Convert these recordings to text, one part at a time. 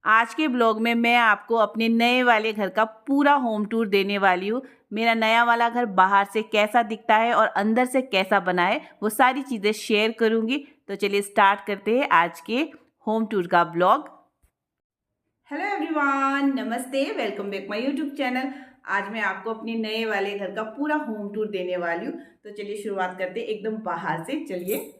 आज के ब्लॉग में मैं आपको अपने नए वाले घर का पूरा होम टूर देने वाली हूँ। मेरा नया वाला घर बाहर से कैसा दिखता है और अंदर से कैसा बना है वो सारी चीज़ें शेयर करूँगी। तो चलिए स्टार्ट करते हैं आज के होम टूर का ब्लॉग। हेलो एवरीवन, नमस्ते, welcome back my YouTube channel. आज मैं आपको अपने नए वाले घर का पूरा होम टूर देने वाली हूँ। तो चलिए शुरुआत करते हैं एकदम बाहर से। चलिए,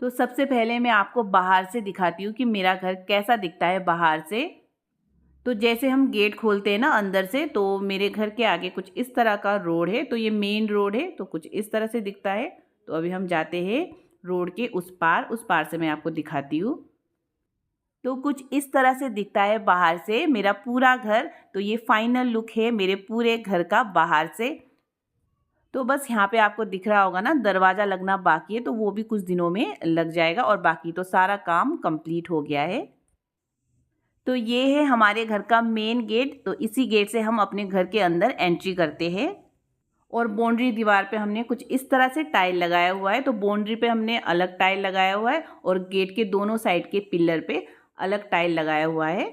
तो सबसे पहले मैं आपको बाहर से दिखाती हूँ कि मेरा घर कैसा दिखता है बाहर से। तो जैसे हम गेट खोलते हैं ना अंदर से, तो मेरे घर के आगे कुछ इस तरह का रोड है। तो ये मेन रोड है, तो कुछ इस तरह से दिखता है। तो अभी हम जाते हैं रोड के उस पार से मैं आपको दिखाती हूँ। तो कुछ इस तरह से दिखता है बाहर से मेरा पूरा घर। तो ये फाइनल लुक है मेरे पूरे घर का बाहर से। तो बस यहाँ पे आपको दिख रहा होगा ना, दरवाज़ा लगना बाकी है, तो वो भी कुछ दिनों में लग जाएगा और बाकी तो सारा काम कंप्लीट हो गया है। तो ये है हमारे घर का मेन गेट। तो इसी गेट से हम अपने घर के अंदर एंट्री करते हैं। और बाउंड्री दीवार पे हमने कुछ इस तरह से टाइल लगाया हुआ है। तो बाउंड्री पे हमने अलग टाइल लगाया हुआ है और गेट के दोनों साइड के पिलर पे अलग टाइल लगाया हुआ है।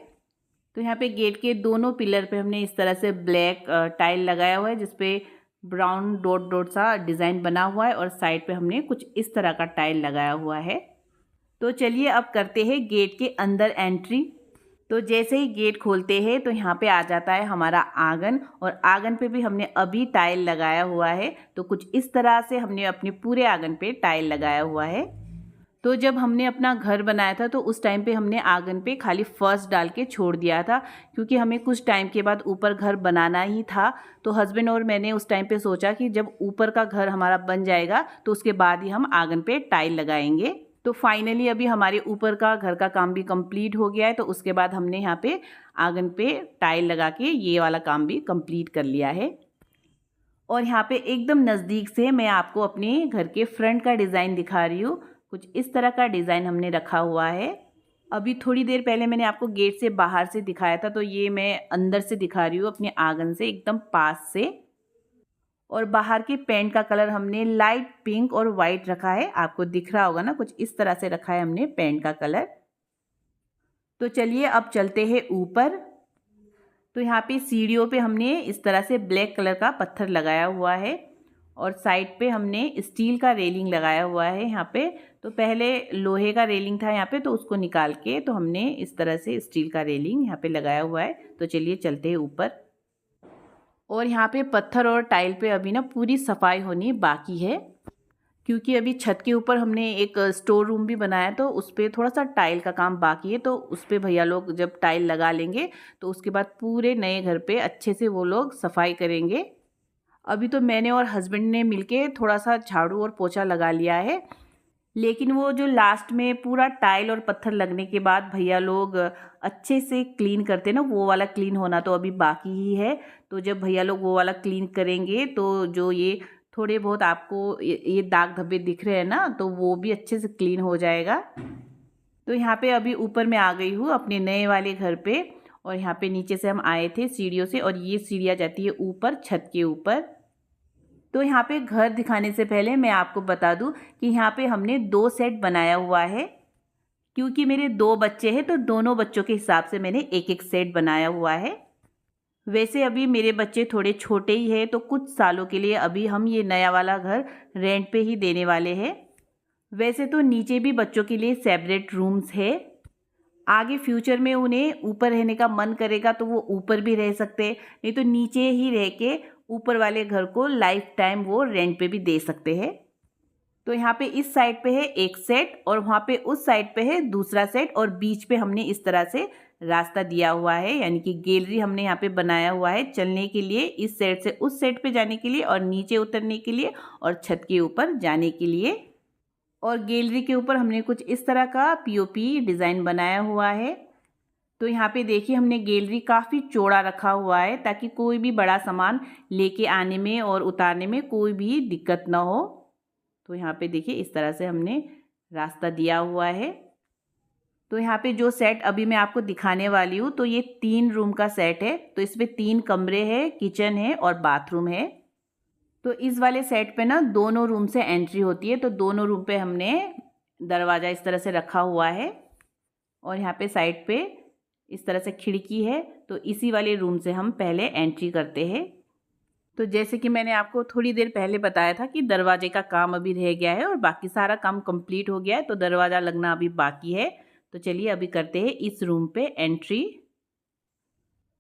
तो यहाँ पे गेट के दोनों पिलर पे हमने इस तरह से ब्लैक टाइल लगाया हुआ है, जिसपे ब्राउन डॉट डॉट सा डिज़ाइन बना हुआ है और साइड पे हमने कुछ इस तरह का टाइल लगाया हुआ है। तो चलिए अब करते हैं गेट के अंदर एंट्री। तो जैसे ही गेट खोलते हैं तो यहाँ पे आ जाता है हमारा आंगन, और आंगन पे भी हमने अभी टाइल लगाया हुआ है। तो कुछ इस तरह से हमने अपने पूरे आंगन पे टाइल लगाया हुआ है। तो जब हमने अपना घर बनाया था तो उस टाइम पे हमने आंगन पे खाली फर्श डाल के छोड़ दिया था, क्योंकि हमें कुछ टाइम के बाद ऊपर घर बनाना ही था। तो हस्बैंड और मैंने उस टाइम पे सोचा कि जब ऊपर का घर हमारा बन जाएगा तो उसके बाद ही हम आंगन पे टाइल लगाएंगे। तो फाइनली अभी हमारे ऊपर का घर का काम भी कंप्लीट हो गया है। तो उसके बाद हमने यहाँ पे आंगन पे टाइल लगा के ये वाला काम भी कंप्लीट कर लिया है। और यहाँ पे एकदम नज़दीक से मैं आपको अपने घर के फ्रंट का डिज़ाइन दिखा रही हूँ। कुछ इस तरह का डिज़ाइन हमने रखा हुआ है। अभी थोड़ी देर पहले मैंने आपको गेट से बाहर से दिखाया था, तो ये मैं अंदर से दिखा रही हूँ अपने आंगन से एकदम पास से। और बाहर के पेंट का कलर हमने लाइट पिंक और वाइट रखा है। आपको दिख रहा होगा ना, कुछ इस तरह से रखा है हमने पेंट का कलर। तो चलिए अब चलते हैं ऊपर। तो यहाँ पे सीढ़ियों पे हमने इस तरह से ब्लैक कलर का पत्थर लगाया हुआ है और साइड पे हमने स्टील का रेलिंग लगाया हुआ है यहाँ पे। तो पहले लोहे का रेलिंग था यहाँ पे, तो उसको निकाल के तो हमने इस तरह से स्टील का रेलिंग यहाँ पे लगाया हुआ है। तो चलिए चलते हैं ऊपर। और यहाँ पे पत्थर और टाइल पे अभी ना पूरी सफाई होनी बाकी है, क्योंकि अभी छत के ऊपर हमने एक स्टोर रूम भी बनाया, तो उस पर थोड़ा सा टाइल का काम बाकी है। तो उस पर भैया लोग जब टाइल लगा लेंगे तो उसके बाद पूरे नए घर पे अच्छे से वो लोग सफाई करेंगे। अभी तो मैंने और हस्बैंड ने मिलके थोड़ा सा झाड़ू और पोछा लगा लिया है, लेकिन वो जो लास्ट में पूरा टाइल और पत्थर लगने के बाद भैया लोग अच्छे से क्लीन करते हैं ना, वो वाला क्लीन होना तो अभी बाकी ही है। तो जब भैया लोग वो वाला क्लीन करेंगे तो जो ये थोड़े बहुत आपको ये दाग धब्बे दिख रहे हैं ना, तो वो भी अच्छे से क्लीन हो जाएगा। तो यहाँ पे अभी ऊपर मैं आ गई हूँ अपने नए वाले घर पे। और यहाँ पे नीचे से हम आए थे सीढ़ियों से, और ये सीढ़ियाँ जाती है ऊपर छत के ऊपर। तो यहाँ पे घर दिखाने से पहले मैं आपको बता दूं कि यहाँ पे हमने 2 सेट बनाया हुआ है, क्योंकि मेरे 2 बच्चे हैं। तो दोनों बच्चों के हिसाब से मैंने एक एक सेट बनाया हुआ है। वैसे अभी मेरे बच्चे थोड़े छोटे ही हैं, तो कुछ सालों के लिए अभी हम ये नया वाला घर रेंट पे ही देने वाले हैं। वैसे तो नीचे भी बच्चों के लिए सेपरेट रूम्स है। आगे फ्यूचर में उन्हें ऊपर रहने का मन करेगा तो वो ऊपर भी रह सकते हैं, नहीं तो नीचे ही रह के ऊपर वाले घर को लाइफ टाइम वो रेंट पे भी दे सकते हैं। तो यहाँ पे इस साइड पे है एक सेट और वहाँ पे उस साइड पे है दूसरा सेट, और बीच पे हमने इस तरह से रास्ता दिया हुआ है, यानी कि गैलरी हमने यहाँ पे बनाया हुआ है चलने के लिए, इस सेट से उस सेट पे जाने के लिए और नीचे उतरने के लिए और छत के ऊपर जाने के लिए। और गैलरी के ऊपर हमने कुछ इस तरह का पीओपी डिज़ाइन बनाया हुआ है। तो यहाँ पे देखिए हमने गैलरी काफ़ी चौड़ा रखा हुआ है, ताकि कोई भी बड़ा सामान लेके आने में और उतारने में कोई भी दिक्कत ना हो। तो यहाँ पे देखिए इस तरह से हमने रास्ता दिया हुआ है। तो यहाँ पे जो सेट अभी मैं आपको दिखाने वाली हूँ, तो ये 3 रूम का सेट है। तो इसमें 3 कमरे हैं, किचन है और बाथरूम है। तो इस वाले सेट पे ना दोनों रूम से एंट्री होती है, तो दोनों रूम पे हमने दरवाज़ा इस तरह से रखा हुआ है और यहाँ पे साइड पे इस तरह से खिड़की है। तो इसी वाले रूम से हम पहले एंट्री करते हैं। तो जैसे कि मैंने आपको थोड़ी देर पहले बताया था कि दरवाजे का काम अभी रह गया है और बाकी सारा काम कंप्लीट हो गया है, तो दरवाज़ा लगना अभी बाकी है। तो चलिए अभी करते हैं इस रूम पे एंट्री।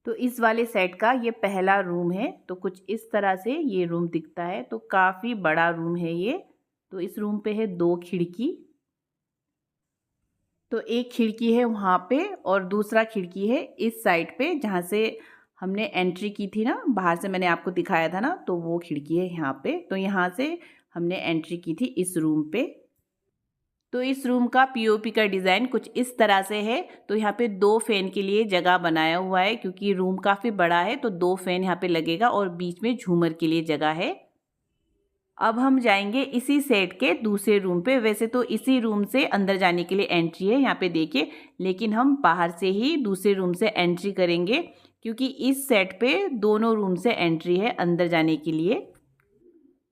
तो इस वाले सेट का ये पहला रूम है, तो कुछ इस तरह से ये रूम दिखता है। तो काफ़ी बड़ा रूम है ये। तो इस रूम पे है 2 खिड़की। तो एक खिड़की है वहाँ पे और दूसरा खिड़की है इस साइड पे जहाँ से हमने एंट्री की थी ना, बाहर से मैंने आपको दिखाया था ना, तो वो खिड़की है यहाँ पे। तो यहाँ से हमने एंट्री की थी इस रूम पे। तो इस रूम का पीओपी का डिज़ाइन कुछ इस तरह से है। तो यहाँ पे 2 फैन के लिए जगह बनाया हुआ है, क्योंकि रूम काफ़ी बड़ा है तो 2 फैन यहाँ पे लगेगा और बीच में झूमर के लिए जगह है। अब हम जाएंगे इसी सेट के दूसरे रूम पे। वैसे तो इसी रूम से अंदर जाने के लिए एंट्री है यहाँ पे देखिए, लेकिन हम बाहर से ही दूसरे रूम से एंट्री करेंगे, क्योंकि इस सेट पे दोनों रूम से एंट्री है अंदर जाने के लिए।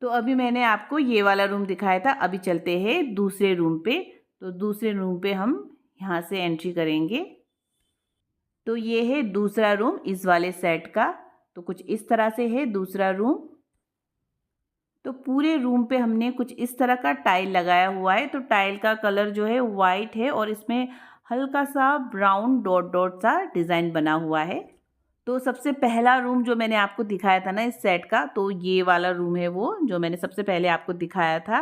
तो अभी मैंने आपको ये वाला रूम दिखाया था, अभी चलते हैं दूसरे रूम पे। तो दूसरे रूम पे हम यहाँ से एंट्री करेंगे। तो ये है दूसरा रूम इस वाले सेट का। तो कुछ इस तरह से है दूसरा रूम। तो पूरे रूम पे हमने कुछ इस तरह का टाइल लगाया हुआ है। तो टाइल का कलर जो है वाइट है और इसमें हल्का सा ब्राउन डॉट डॉट सा डिज़ाइन बना हुआ है। तो सबसे पहला रूम जो मैंने आपको दिखाया था ना इस सेट का, तो ये वाला रूम है वो जो मैंने सबसे पहले आपको दिखाया था।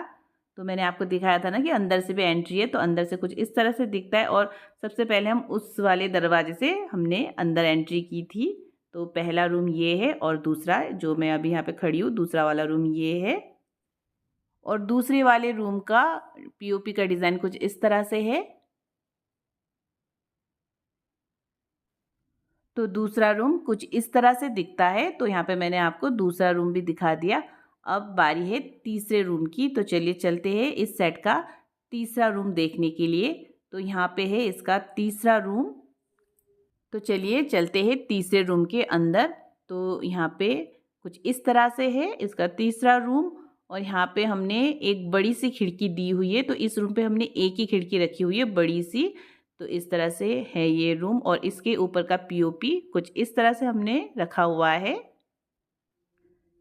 तो मैंने आपको दिखाया था ना कि अंदर से भी एंट्री है, तो अंदर से कुछ इस तरह से दिखता है। और सबसे पहले हम उस वाले दरवाजे से हमने अंदर एंट्री की थी। तो पहला रूम ये है और दूसरा जो मैं अभी यहाँ पे खड़ी हूँ, दूसरा वाला रूम ये है। और दूसरे वाले रूम का पीओपी का डिज़ाइन कुछ इस तरह से है। तो दूसरा रूम कुछ इस तरह से दिखता है। तो यहाँ पे मैंने आपको दूसरा रूम भी दिखा दिया। अब बारी है तीसरे रूम की। तो चलिए चलते हैं इस सेट का तीसरा रूम देखने के लिए। तो यहाँ पे है इसका तीसरा रूम। तो चलिए चलते हैं तीसरे रूम के अंदर। तो यहाँ पे कुछ इस तरह से है इसका तीसरा रूम। और यहाँ पे हमने एक बड़ी सी खिड़की दी हुई है। तो इस रूम पे हमने एक ही खिड़की रखी हुई है बड़ी सी। तो इस तरह से है ये रूम और इसके ऊपर का पीओपी कुछ इस तरह से हमने रखा हुआ है।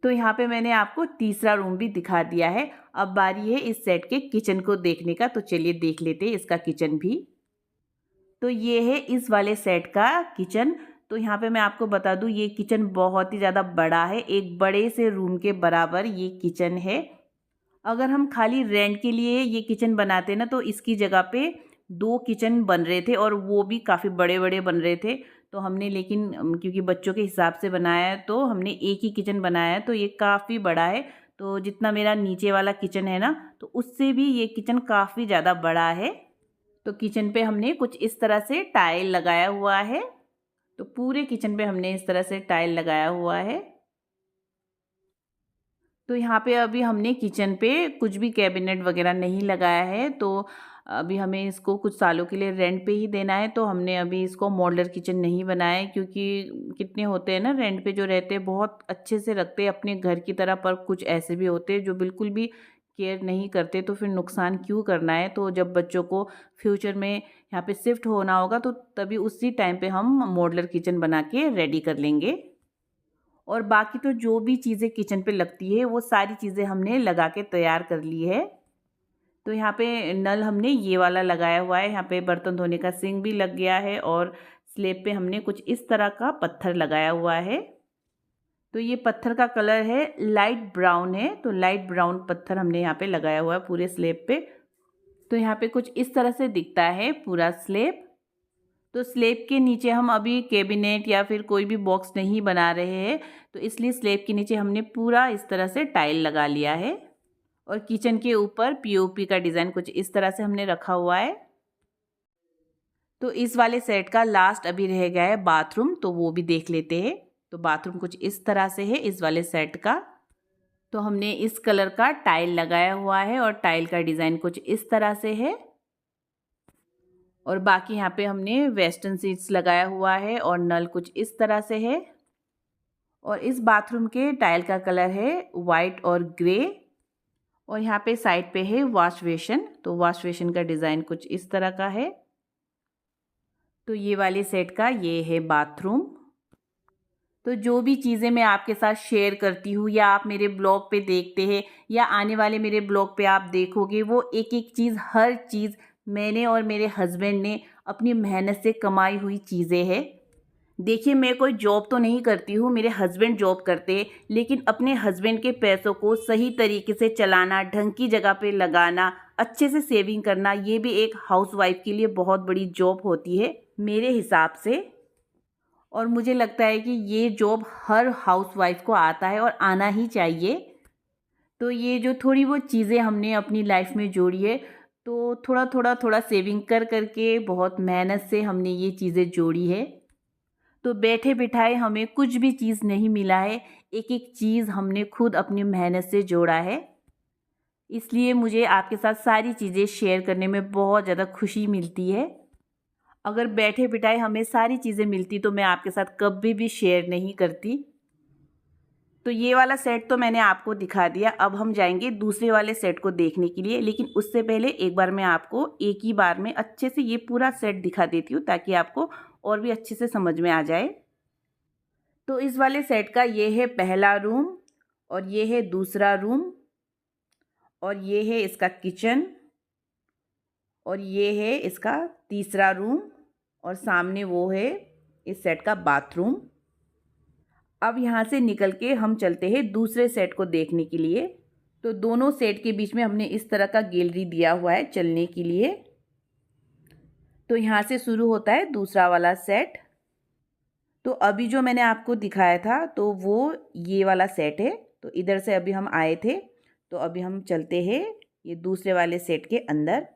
तो यहाँ पे मैंने आपको तीसरा रूम भी दिखा दिया है। अब बारी है इस सेट के किचन को देखने का। तो चलिए देख लेते हैं इसका किचन भी। तो ये है इस वाले सेट का किचन। तो यहाँ पे मैं आपको बता दूँ ये किचन बहुत ही ज़्यादा बड़ा है, एक बड़े से रूम के बराबर ये किचन है। अगर हम खाली रेंट के लिए ये किचन बनाते ना, तो इसकी जगह पे 2 किचन बन रहे थे और वो भी काफ़ी बड़े बड़े बन रहे थे। तो हमने लेकिन क्योंकि बच्चों के हिसाब से बनाया है तो हमने एक ही किचन बनाया है। तो ये काफ़ी बड़ा है। तो जितना मेरा नीचे वाला किचन है ना, तो उससे भी ये किचन काफ़ी ज़्यादा बड़ा है। तो किचन पे हमने कुछ इस तरह से टाइल लगाया हुआ है। तो पूरे किचन पे हमने इस तरह से टाइल लगाया हुआ है। तो यहाँ पे अभी हमने किचन पे कुछ भी कैबिनेट वगैरह नहीं लगाया है। तो अभी हमें इसको कुछ सालों के लिए रेंट पे ही देना है। तो हमने अभी इसको मॉड्यूलर किचन नहीं बनाया है, क्योंकि कितने होते हैं ना रेंट पे जो रहते हैं बहुत अच्छे से रखते हैं अपने घर की तरह, पर कुछ ऐसे भी होते हैं जो बिल्कुल भी केयर नहीं करते। तो फिर नुकसान क्यों करना है। तो जब बच्चों को फ्यूचर में यहाँ पे शिफ्ट होना होगा तो तभी उसी टाइम पे हम मॉड्यूलर किचन बना के रेडी कर लेंगे। और बाकी तो जो भी चीज़ें किचन पे लगती है वो सारी चीज़ें हमने लगा के तैयार कर ली है। तो यहाँ पे नल हमने ये वाला लगाया हुआ है। यहाँ पे बर्तन धोने का सिंक भी लग गया है और स्लैब पे हमने कुछ इस तरह का पत्थर लगाया हुआ है। तो ये पत्थर का कलर है लाइट ब्राउन है। तो लाइट ब्राउन पत्थर हमने यहाँ पे लगाया हुआ है पूरे स्लैब पे। तो यहाँ पे कुछ इस तरह से दिखता है पूरा स्लैब। तो स्लैब के नीचे हम अभी कैबिनेट या फिर कोई भी बॉक्स नहीं बना रहे हैं, तो इसलिए स्लैब के नीचे हमने पूरा इस तरह से टाइल लगा लिया है। और किचन के ऊपर पीओपी का डिज़ाइन कुछ इस तरह से हमने रखा हुआ है। तो इस वाले सेट का लास्ट अभी रह गया है बाथरूम, तो वो भी देख लेते हैं। तो बाथरूम कुछ इस तरह से है इस वाले सेट का। तो हमने इस कलर का टाइल लगाया हुआ है और टाइल का डिज़ाइन कुछ इस तरह से है। और बाकी यहाँ पे हमने वेस्टर्न सीट्स लगाया हुआ है और नल कुछ इस तरह से है। और इस बाथरूम के टाइल का कलर है वाइट और ग्रे। और यहाँ पे साइड पे है वॉश बेसिन। तो वॉश बेसिन का डिज़ाइन कुछ इस तरह का है। तो ये वाले सेट का ये है बाथरूम। तो जो भी चीज़ें मैं आपके साथ शेयर करती हूँ या आप मेरे ब्लॉग पे देखते हैं या आने वाले मेरे ब्लॉग पे आप देखोगे, वो एक एक चीज़, हर चीज़ मैंने और मेरे हस्बैंड ने अपनी मेहनत से कमाई हुई चीज़ें हैं। देखिए, मैं कोई जॉब तो नहीं करती हूँ, मेरे हस्बैंड जॉब करते हैं, लेकिन अपने हस्बैंड के पैसों को सही तरीके से चलाना, ढंग की जगह पे लगाना, अच्छे से सेविंग करना, ये भी एक हाउसवाइफ के लिए बहुत बड़ी जॉब होती है मेरे हिसाब से। और मुझे लगता है कि ये जॉब हर हाउसवाइफ को आता है और आना ही चाहिए। तो ये जो थोड़ी बहुत चीज़ें हमने अपनी लाइफ में जोड़ी है, तो थोड़ा सेविंग कर करके बहुत मेहनत से हमने ये चीज़ें जोड़ी है। तो बैठे बिठाए हमें कुछ भी चीज़ नहीं मिला है, एक एक चीज़ हमने खुद अपनी मेहनत से जोड़ा है। इसलिए मुझे आपके साथ सारी चीज़ें शेयर करने में बहुत ज़्यादा खुशी मिलती है। अगर बैठे बिठाए हमें सारी चीज़ें मिलती तो मैं आपके साथ कभी भी शेयर नहीं करती। तो ये वाला सेट तो मैंने आपको दिखा दिया। अब हम जाएंगे दूसरे वाले सेट को देखने के लिए, लेकिन उससे पहले एक बार मैं आपको एक ही बार में अच्छे से ये पूरा सेट दिखा देती हूँ, ताकि आपको और भी अच्छे से समझ में आ जाए। तो इस वाले सेट का ये है पहला रूम, और ये है दूसरा रूम, और ये है इसका किचन, और ये है इसका तीसरा रूम, और सामने वो है इस सेट का बाथरूम। अब यहाँ से निकल के हम चलते हैं दूसरे सेट को देखने के लिए। तो दोनों सेट के बीच में हमने इस तरह का गैलरी दिया हुआ है चलने के लिए। तो यहाँ से शुरू होता है दूसरा वाला सेट। तो अभी जो मैंने आपको दिखाया था तो वो ये वाला सेट है। तो इधर से अभी हम आए थे, तो अभी हम चलते हैं ये दूसरे वाले सेट के अंदर।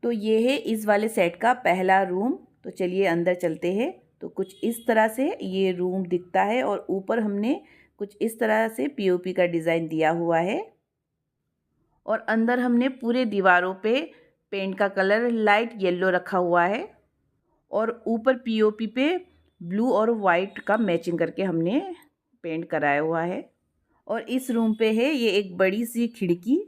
तो ये है इस वाले सेट का पहला रूम। तो चलिए अंदर चलते हैं। तो कुछ इस तरह से ये रूम दिखता है, और ऊपर हमने कुछ इस तरह से पीओपी का डिज़ाइन दिया हुआ है। और अंदर हमने पूरे दीवारों पे पेंट का कलर लाइट येलो रखा हुआ है, और ऊपर पीओपी पे ब्लू और वाइट का मैचिंग करके हमने पेंट कराया हुआ है। और इस रूम पे है ये एक बड़ी सी खिड़की।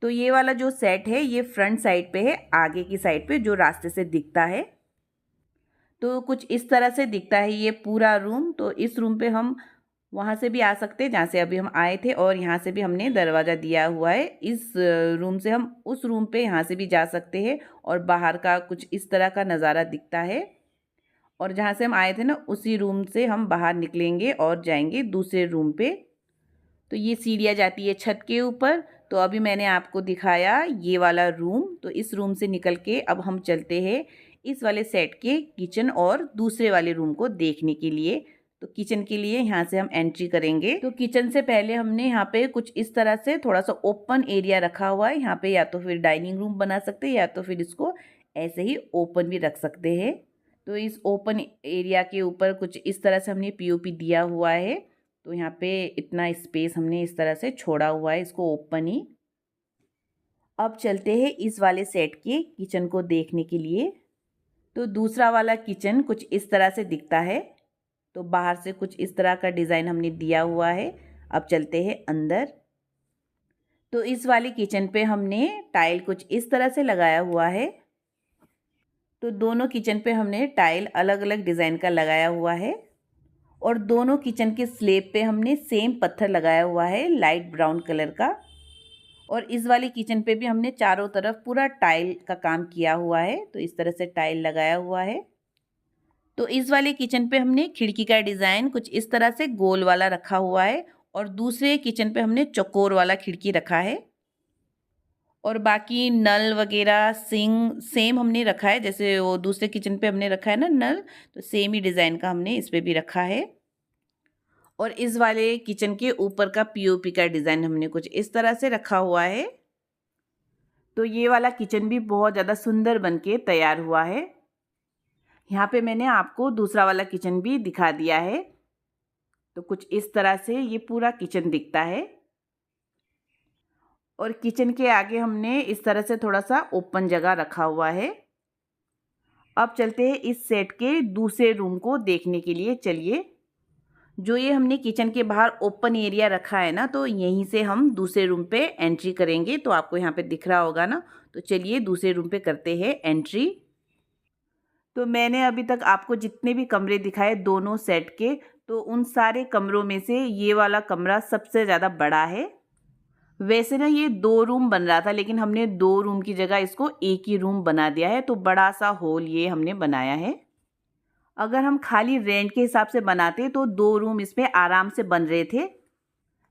तो ये वाला जो सेट है ये फ्रंट साइड पे है, आगे की साइड पे जो रास्ते से दिखता है। तो कुछ इस तरह से दिखता है ये पूरा रूम। तो इस रूम पे हम वहाँ से भी आ सकते हैं जहाँ से अभी हम आए थे, और यहाँ से भी हमने दरवाज़ा दिया हुआ है। इस रूम से हम उस रूम पे यहाँ से भी जा सकते हैं, और बाहर का कुछ इस तरह का नज़ारा दिखता है। और जहाँ से हम आए थे ना, उसी रूम से हम बाहर निकलेंगे और जाएंगे दूसरे रूम पे। तो ये सीढ़ियाँ जाती है छत के ऊपर। तो अभी मैंने आपको दिखाया ये वाला रूम। तो इस रूम से निकल के अब हम चलते हैं इस वाले सेट के किचन और दूसरे वाले रूम को देखने के लिए। तो किचन के लिए यहाँ से हम एंट्री करेंगे। तो किचन से पहले हमने यहाँ पे कुछ इस तरह से थोड़ा सा ओपन एरिया रखा हुआ है। यहाँ पे या तो फिर डाइनिंग रूम बना सकते हैं, या तो फिर इसको ऐसे ही ओपन भी रख सकते हैं। तो इस ओपन एरिया के ऊपर कुछ इस तरह से हमने पीओपी दिया हुआ है। तो यहाँ पे इतना स्पेस हमने इस तरह से छोड़ा हुआ है इसको ओपन ही। अब चलते हैं इस वाले सेट के किचन को देखने के लिए। तो दूसरा वाला किचन कुछ इस तरह से दिखता है। तो बाहर से कुछ इस तरह का डिज़ाइन हमने दिया हुआ है। अब चलते हैं अंदर। तो इस वाले किचन पे हमने टाइल कुछ इस तरह से लगाया हुआ है। तो दोनों किचन पे हमने टाइल अलग अलग डिज़ाइन का लगाया हुआ है, और दोनों किचन के स्लैब पे हमने सेम पत्थर लगाया हुआ है लाइट ब्राउन कलर का। और इस वाले किचन पे भी हमने चारों तरफ पूरा टाइल का काम किया हुआ है। तो इस तरह से टाइल लगाया हुआ है। तो इस वाले किचन पे हमने खिड़की का डिज़ाइन कुछ इस तरह से गोल वाला रखा हुआ है, और दूसरे किचन पे हमने चौकोर वाला खिड़की रखा है। और बाकी नल वगैरह सिंक सेम हमने रखा है, जैसे वो दूसरे किचन पे हमने रखा है ना नल, तो सेम ही डिज़ाइन का हमने इस पे भी रखा है। और इस वाले किचन के ऊपर का पीओपी का डिज़ाइन हमने कुछ इस तरह से रखा हुआ है। तो ये वाला किचन भी बहुत ज़्यादा सुंदर बन के तैयार हुआ है। यहाँ पे मैंने आपको दूसरा वाला किचन भी दिखा दिया है। तो कुछ इस तरह से ये पूरा किचन दिखता है। और किचन के आगे हमने इस तरह से थोड़ा सा ओपन जगह रखा हुआ है। अब चलते हैं इस सेट के दूसरे रूम को देखने के लिए, चलिए। जो ये हमने किचन के बाहर ओपन एरिया रखा है ना, तो यहीं से हम दूसरे रूम पे एंट्री करेंगे। तो आपको यहाँ पे दिख रहा होगा ना, तो चलिए दूसरे रूम पे करते हैं एंट्री। तो मैंने अभी तक आपको जितने भी कमरे दिखाए दोनों सेट के, तो उन सारे कमरों में से ये वाला कमरा सबसे ज़्यादा बड़ा है। वैसे ना ये 2 रूम बन रहा था, लेकिन हमने 2 रूम की जगह इसको एक ही रूम बना दिया है, तो बड़ा सा हॉल ये हमने बनाया है। अगर हम खाली रेंट के हिसाब से बनाते तो 2 रूम इसमें आराम से बन रहे थे,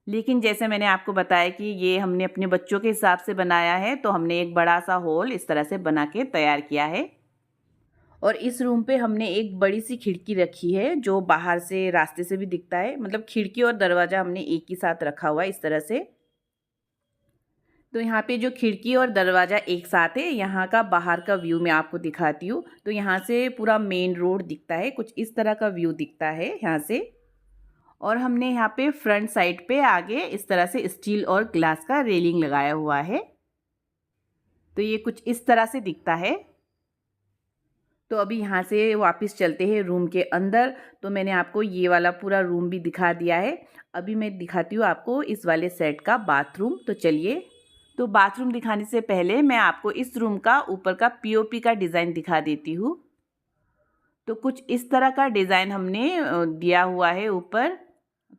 लेकिन जैसे मैंने आपको बताया कि ये हमने अपने बच्चों के हिसाब से बनाया है, तो हमने एक बड़ा सा हॉल इस तरह से बना के तैयार किया है। और इस रूम पे हमने एक बड़ी सी खिड़की रखी है, जो बाहर से रास्ते से भी दिखता है। मतलब खिड़की और दरवाज़ा हमने एक ही साथ रखा हुआ है इस तरह से। तो यहाँ पे जो खिड़की और दरवाज़ा एक साथ है, यहाँ का बाहर का व्यू मैं आपको दिखाती हूँ। तो यहाँ से पूरा मेन रोड दिखता है, कुछ इस तरह का व्यू दिखता है यहाँ से। और हमने यहाँ पे फ्रंट साइड पे आगे इस तरह से स्टील और ग्लास का रेलिंग लगाया हुआ है। तो ये कुछ इस तरह से दिखता है। तो अभी यहाँ से वापस चलते हैं रूम के अंदर। तो मैंने आपको ये वाला पूरा रूम भी दिखा दिया है। अभी मैं दिखाती हूँ आपको इस वाले सेट का बाथरूम। तो चलिए, तो बाथरूम दिखाने से पहले मैं आपको इस रूम का ऊपर का पीओपी का डिज़ाइन दिखा देती हूँ। तो कुछ इस तरह का डिज़ाइन हमने दिया हुआ है ऊपर।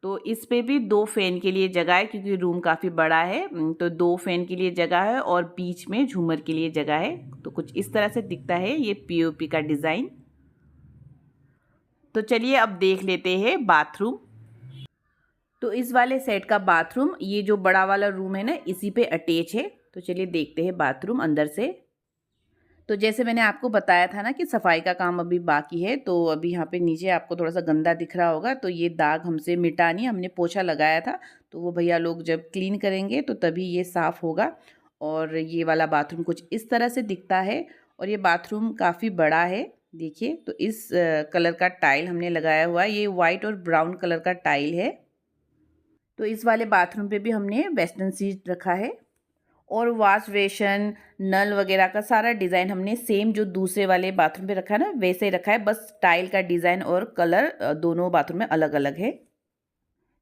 तो इस पे भी 2 फैन के लिए जगह है, क्योंकि रूम काफ़ी बड़ा है। तो 2 फैन के लिए जगह है और बीच में झूमर के लिए जगह है। तो कुछ इस तरह से दिखता है ये पीओपी का डिज़ाइन। तो चलिए अब देख लेते हैं बाथरूम। तो इस वाले सेट का बाथरूम, ये जो बड़ा वाला रूम है ना, इसी पे अटैच है। तो चलिए देखते हैं बाथरूम अंदर से। तो जैसे मैंने आपको बताया था ना कि सफाई का काम अभी बाकी है, तो अभी यहाँ पे नीचे आपको थोड़ा सा गंदा दिख रहा होगा। तो ये दाग हमसे मिटानी, हमने पोछा लगाया था, तो वो भैया लोग जब क्लीन करेंगे तो तभी ये साफ़ होगा। और ये वाला बाथरूम कुछ इस तरह से दिखता है। और ये बाथरूम काफ़ी बड़ा है, देखिए। तो इस कलर का टाइल हमने लगाया हुआ है, ये वाइट और ब्राउन कलर का टाइल है। तो इस वाले बाथरूम पे भी हमने वेस्टर्न सीट रखा है। और वॉश बेसिन, नल वगैरह का सारा डिज़ाइन हमने सेम जो दूसरे वाले बाथरूम पे रखा है ना, वैसे ही रखा है। बस टाइल का डिज़ाइन और कलर दोनों बाथरूम में अलग अलग है।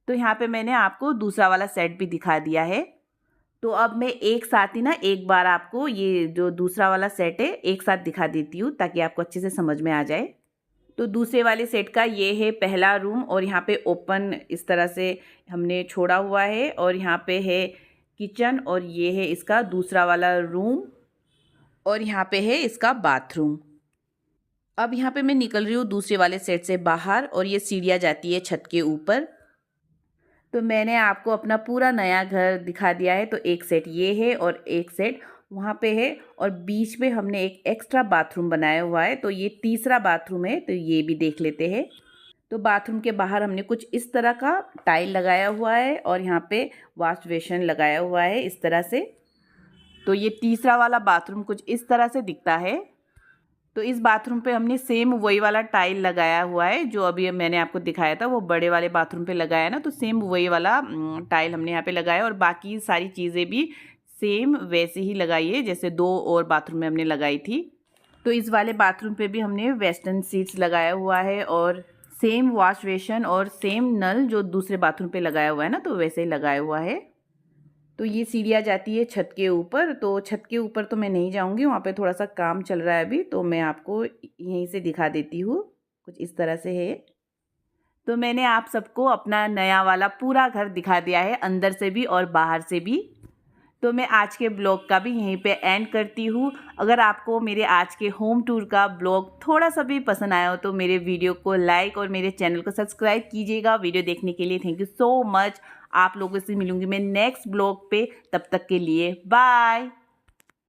तो यहाँ पे मैंने आपको दूसरा वाला सेट भी दिखा दिया है। तो अब मैं एक साथ ही ना एक बार आपको ये जो दूसरा वाला सेट है एक साथ दिखा देती हूँ, ताकि आपको अच्छे से समझ में आ जाए। तो दूसरे वाले सेट का ये है पहला रूम, और यहाँ पे ओपन इस तरह से हमने छोड़ा हुआ है। और यहाँ पे है किचन, और ये है इसका दूसरा वाला रूम, और यहाँ पे है इसका बाथरूम। अब यहाँ पे मैं निकल रही हूँ दूसरे वाले सेट से बाहर, और ये सीढ़ियाँ जाती है छत के ऊपर। तो मैंने आपको अपना पूरा नया घर दिखा दिया है। तो एक सेट ये है और एक सेट वहाँ पे है, और बीच में हमने एक एक्स्ट्रा बाथरूम बनाया हुआ है। तो ये तीसरा बाथरूम है, तो ये भी देख लेते हैं। तो बाथरूम के बाहर हमने कुछ इस तरह का टाइल लगाया हुआ है, और यहाँ पे वॉश बेसिन लगाया हुआ है इस तरह से। तो ये तीसरा वाला बाथरूम कुछ इस तरह से दिखता है। तो इस बाथरूम पे हमने सेम वही वाला टाइल लगाया हुआ है, जो अभी मैंने आपको दिखाया था वो बड़े वाले बाथरूम पे लगाया ना। तो सेम वही वाला टाइल हमने यहाँ पे लगाया, और बाकी सारी चीज़ें भी सेम वैसे ही लगाई है जैसे 2 और बाथरूम में हमने लगाई थी। तो इस वाले बाथरूम पे भी हमने वेस्टर्न सीट्स लगाया हुआ है, और सेम वॉश बेसिन और सेम नल जो दूसरे बाथरूम पे लगाया हुआ है ना, तो वैसे ही लगाया हुआ है। तो ये सीढ़ियाँ जाती है छत के ऊपर। तो छत के ऊपर तो मैं नहीं जाऊँगी, वहाँ पे थोड़ा सा काम चल रहा है अभी, तो मैं आपको यहीं से दिखा देती हूँ। कुछ इस तरह से है। तो मैंने आप सबको अपना नया वाला पूरा घर दिखा दिया है, अंदर से भी और बाहर से भी। तो मैं आज के ब्लॉग का भी यहीं पे एंड करती हूँ। अगर आपको मेरे आज के होम टूर का ब्लॉग थोड़ा सा भी पसंद आया हो, तो मेरे वीडियो को लाइक और मेरे चैनल को सब्सक्राइब कीजिएगा। वीडियो देखने के लिए थैंक यू सो मच। आप लोगों से मिलूंगी मैं नेक्स्ट ब्लॉग पे, तब तक के लिए बाय।